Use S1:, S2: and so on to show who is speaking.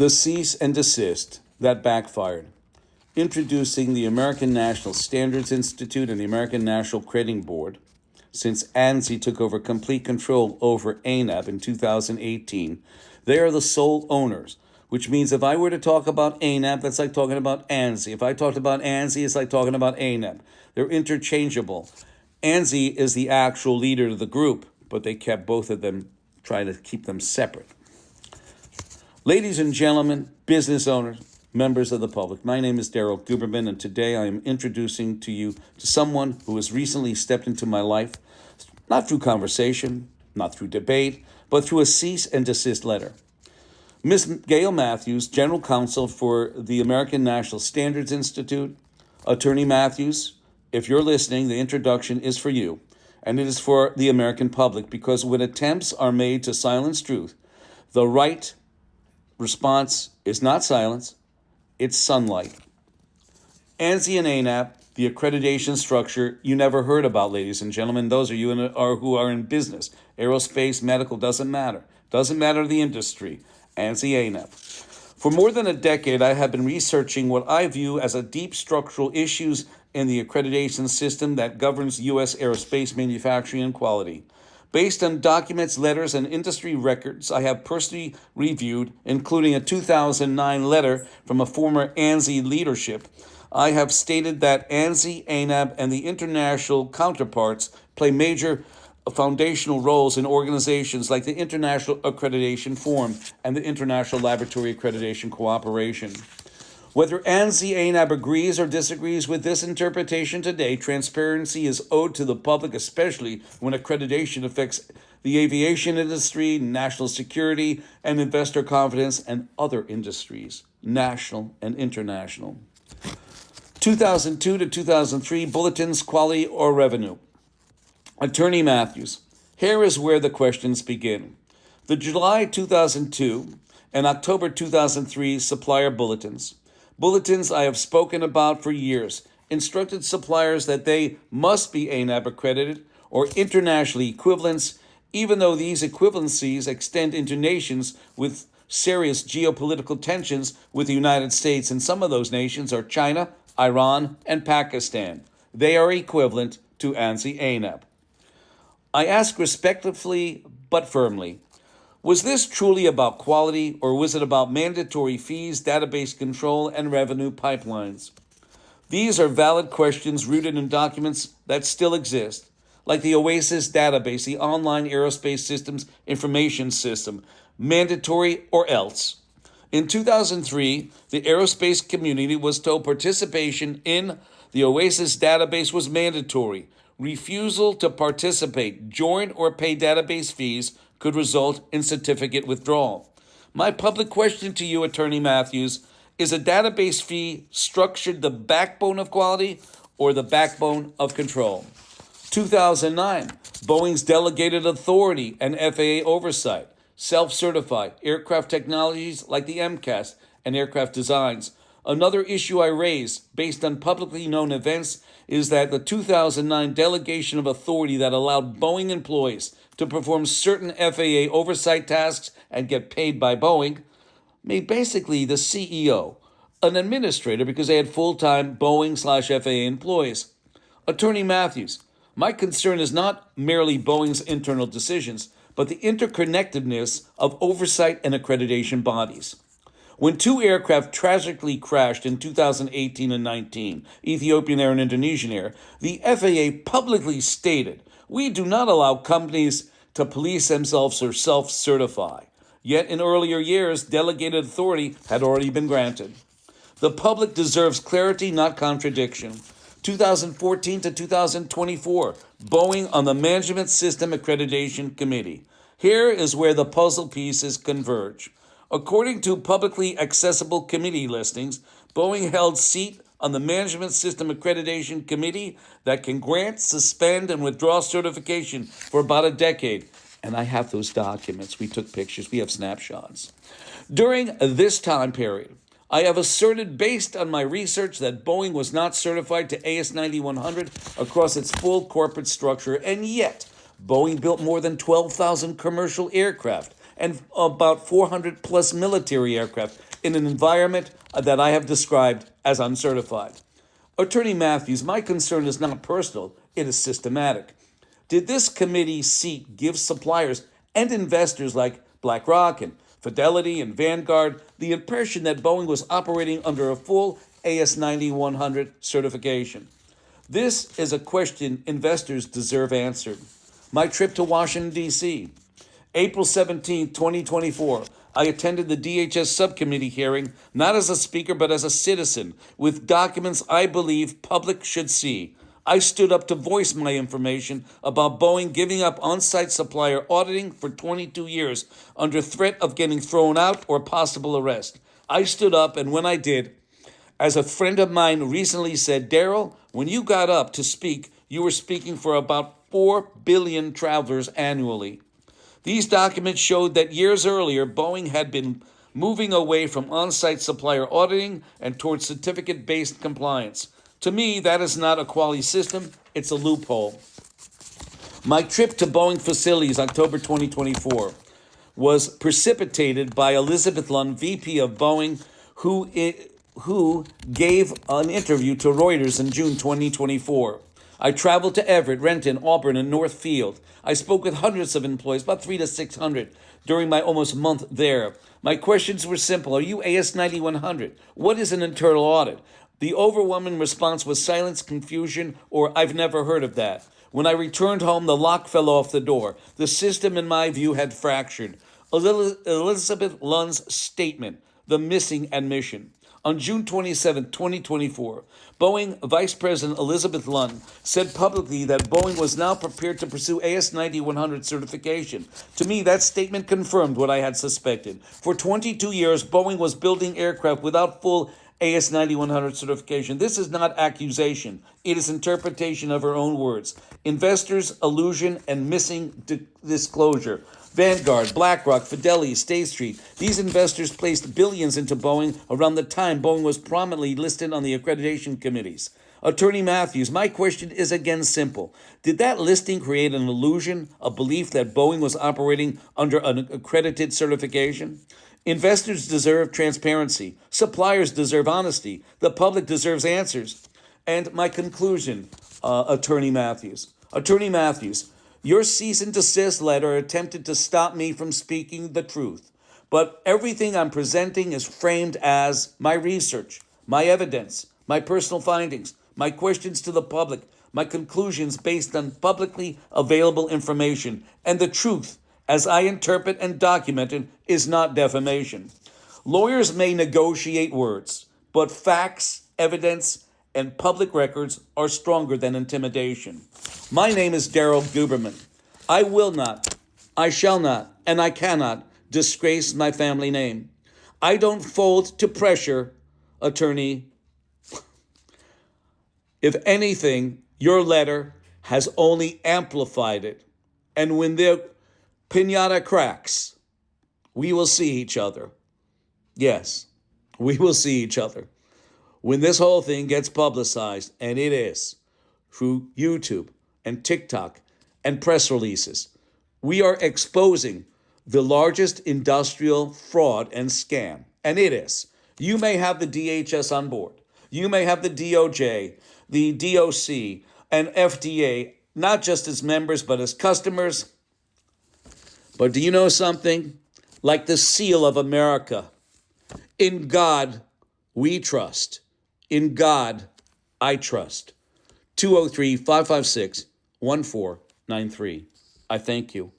S1: The cease and desist that backfired. Introducing the American National Standards Institute and the American National Crediting Board, since ANSI took over complete control over ANAB in 2018, they are the sole owners, which means if I were to talk about ANAB, that's like talking about ANSI. If I talked about ANSI, it's like talking about ANAB. They're interchangeable. ANSI is the actual leader of the group, but they kept both of them, trying to keep them separate. Ladies and gentlemen, business owners, members of the public, my name is Daryl Guberman, and today I am introducing to you to someone who has recently stepped into my life, not through conversation, not through debate, but through a cease and desist letter. Ms. Gail Matthews, General Counsel for the American National Standards Institute. Attorney Matthews, if you're listening, the introduction is for you, and it is for the American public, because when attempts are made to silence truth, the right response is not silence, it's sunlight. ANSI and ANAB, the accreditation structure you never heard about, ladies and gentlemen. Those of you who are in business, aerospace, medical, doesn't matter. Doesn't matter the industry. ANSI, ANAB. For more than a decade, I have been researching what I view as a deep structural issues in the accreditation system that governs U.S. aerospace manufacturing and quality. Based on documents, letters, and industry records I have personally reviewed, including a 2009 letter from a former ANSI leadership, I have stated that ANSI, ANAB, and the international counterparts play major foundational roles in organizations like the International Accreditation Forum and the International Laboratory Accreditation Cooperation. Whether ANSI-ANAB agrees or disagrees with this interpretation today, transparency is owed to the public, especially when accreditation affects the aviation industry, national security, and investor confidence, and other industries, national and international. 2002 to 2003, bulletins, quality, or revenue. Attorney Matthews, here is where the questions begin. The July 2002 and October 2003 supplier bulletins I have spoken about for years, instructed suppliers that they must be ANAB accredited or internationally equivalents, even though these equivalencies extend into nations with serious geopolitical tensions with the United States, and some of those nations are China, Iran, and Pakistan. They are equivalent to ANSI-ANAB. I ask respectfully but firmly, was this truly about quality, or was it about mandatory fees, database control, and revenue pipelines? These are valid questions rooted in documents that still exist, like the OASIS database, the Online Aerospace Systems Information System, mandatory or else. In 2003, the aerospace community was told participation in the OASIS database was mandatory. Refusal to participate, join, or pay database fees could result in certificate withdrawal. My public question to you, Attorney Matthews, is a database fee structured the backbone of quality or the backbone of control? 2009, Boeing's delegated authority and FAA oversight, self-certified aircraft technologies like the MCAS and aircraft designs. Another issue I raised, based on publicly known events, is that the 2009 delegation of authority that allowed Boeing employees to perform certain FAA oversight tasks and get paid by Boeing made basically the CEO an administrator because they had full-time Boeing/FAA employees. Attorney Matthews, my concern is not merely Boeing's internal decisions, but the interconnectedness of oversight and accreditation bodies. When two aircraft tragically crashed in 2018 and 19, Ethiopian Air and Indonesian Air, the FAA publicly stated, "We do not allow companies to police themselves or self-certify." Yet in earlier years, delegated authority had already been granted. The public deserves clarity, not contradiction. 2014 to 2024, Boeing on the Management System Accreditation Committee. Here is where the puzzle pieces converge. According to publicly accessible committee listings, Boeing held seat on the Management System Accreditation Committee that can grant, suspend, and withdraw certification for about a decade. And I have those documents. We took pictures. We have snapshots. During this time period, I have asserted, based on my research, that Boeing was not certified to AS9100 across its full corporate structure, and yet Boeing built more than 12,000 commercial aircraft and about 400 plus military aircraft in an environment that I have described as uncertified. Attorney Matthews, my concern is not personal, it is systematic. Did this committee seat give suppliers and investors like BlackRock and Fidelity and Vanguard the impression that Boeing was operating under a full AS9100 certification? This is a question investors deserve answered. My trip to Washington, D.C. April 17, 2024, I attended the DHS subcommittee hearing, not as a speaker, but as a citizen, with documents I believe public should see. I stood up to voice my information about Boeing giving up on-site supplier auditing for 22 years under threat of getting thrown out or possible arrest. I stood up, and when I did, as a friend of mine recently said, Daryl, when you got up to speak, you were speaking for about 4 billion travelers annually. These documents showed that years earlier, Boeing had been moving away from on-site supplier auditing and towards certificate-based compliance. To me, that is not a quality system, it's a loophole. My trip to Boeing facilities, October 2024, was precipitated by Elizabeth Lund, VP of Boeing, who gave an interview to Reuters in June 2024. I traveled to Everett, Renton, Auburn, and Northfield. I spoke with hundreds of employees, about 300 to 600, during my almost month there. My questions were simple. Are you AS9100? What is an internal audit? The overwhelming response was silence, confusion, or I've never heard of that. When I returned home, the lock fell off the door. The system, in my view, had fractured. Elizabeth Lund's statement, the missing admission. On June 27, 2024, Boeing Vice President Elizabeth Lund said publicly that Boeing was now prepared to pursue AS9100 certification. To me, that statement confirmed what I had suspected. For 22 years, Boeing was building aircraft without full AS9100 certification. This is not accusation. It is interpretation of her own words. Investors, illusion, and missing disclosure. Vanguard, BlackRock, Fidelity, State Street. These investors placed billions into Boeing around the time Boeing was prominently listed on the accreditation committees. Attorney Matthews, my question is again simple. Did that listing create an illusion, a belief that Boeing was operating under an accredited certification? Investors deserve transparency. Suppliers deserve honesty. The public deserves answers. And my conclusion, Attorney Matthews. Attorney Matthews, your cease-and-desist letter attempted to stop me from speaking the truth. But everything I'm presenting is framed as my research, my evidence, my personal findings, my questions to the public, my conclusions based on publicly available information, and the truth, as I interpret and document it, is not defamation. Lawyers may negotiate words, but facts, evidence, and public records are stronger than intimidation. My name is Daryl Guberman. I will not, I shall not, and I cannot disgrace my family name. I don't fold to pressure, attorney. If anything, your letter has only amplified it. And when the piñata cracks, we will see each other. Yes, we will see each other. When this whole thing gets publicized, and it is, through YouTube and TikTok and press releases, we are exposing the largest industrial fraud and scam, and it is. You may have the DHS on board. You may have the DOJ, the DOC, and FDA, not just as members, but as customers. But do you know something? Like the seal of America, in God we trust. In God I trust. 203-556-1493. I thank you.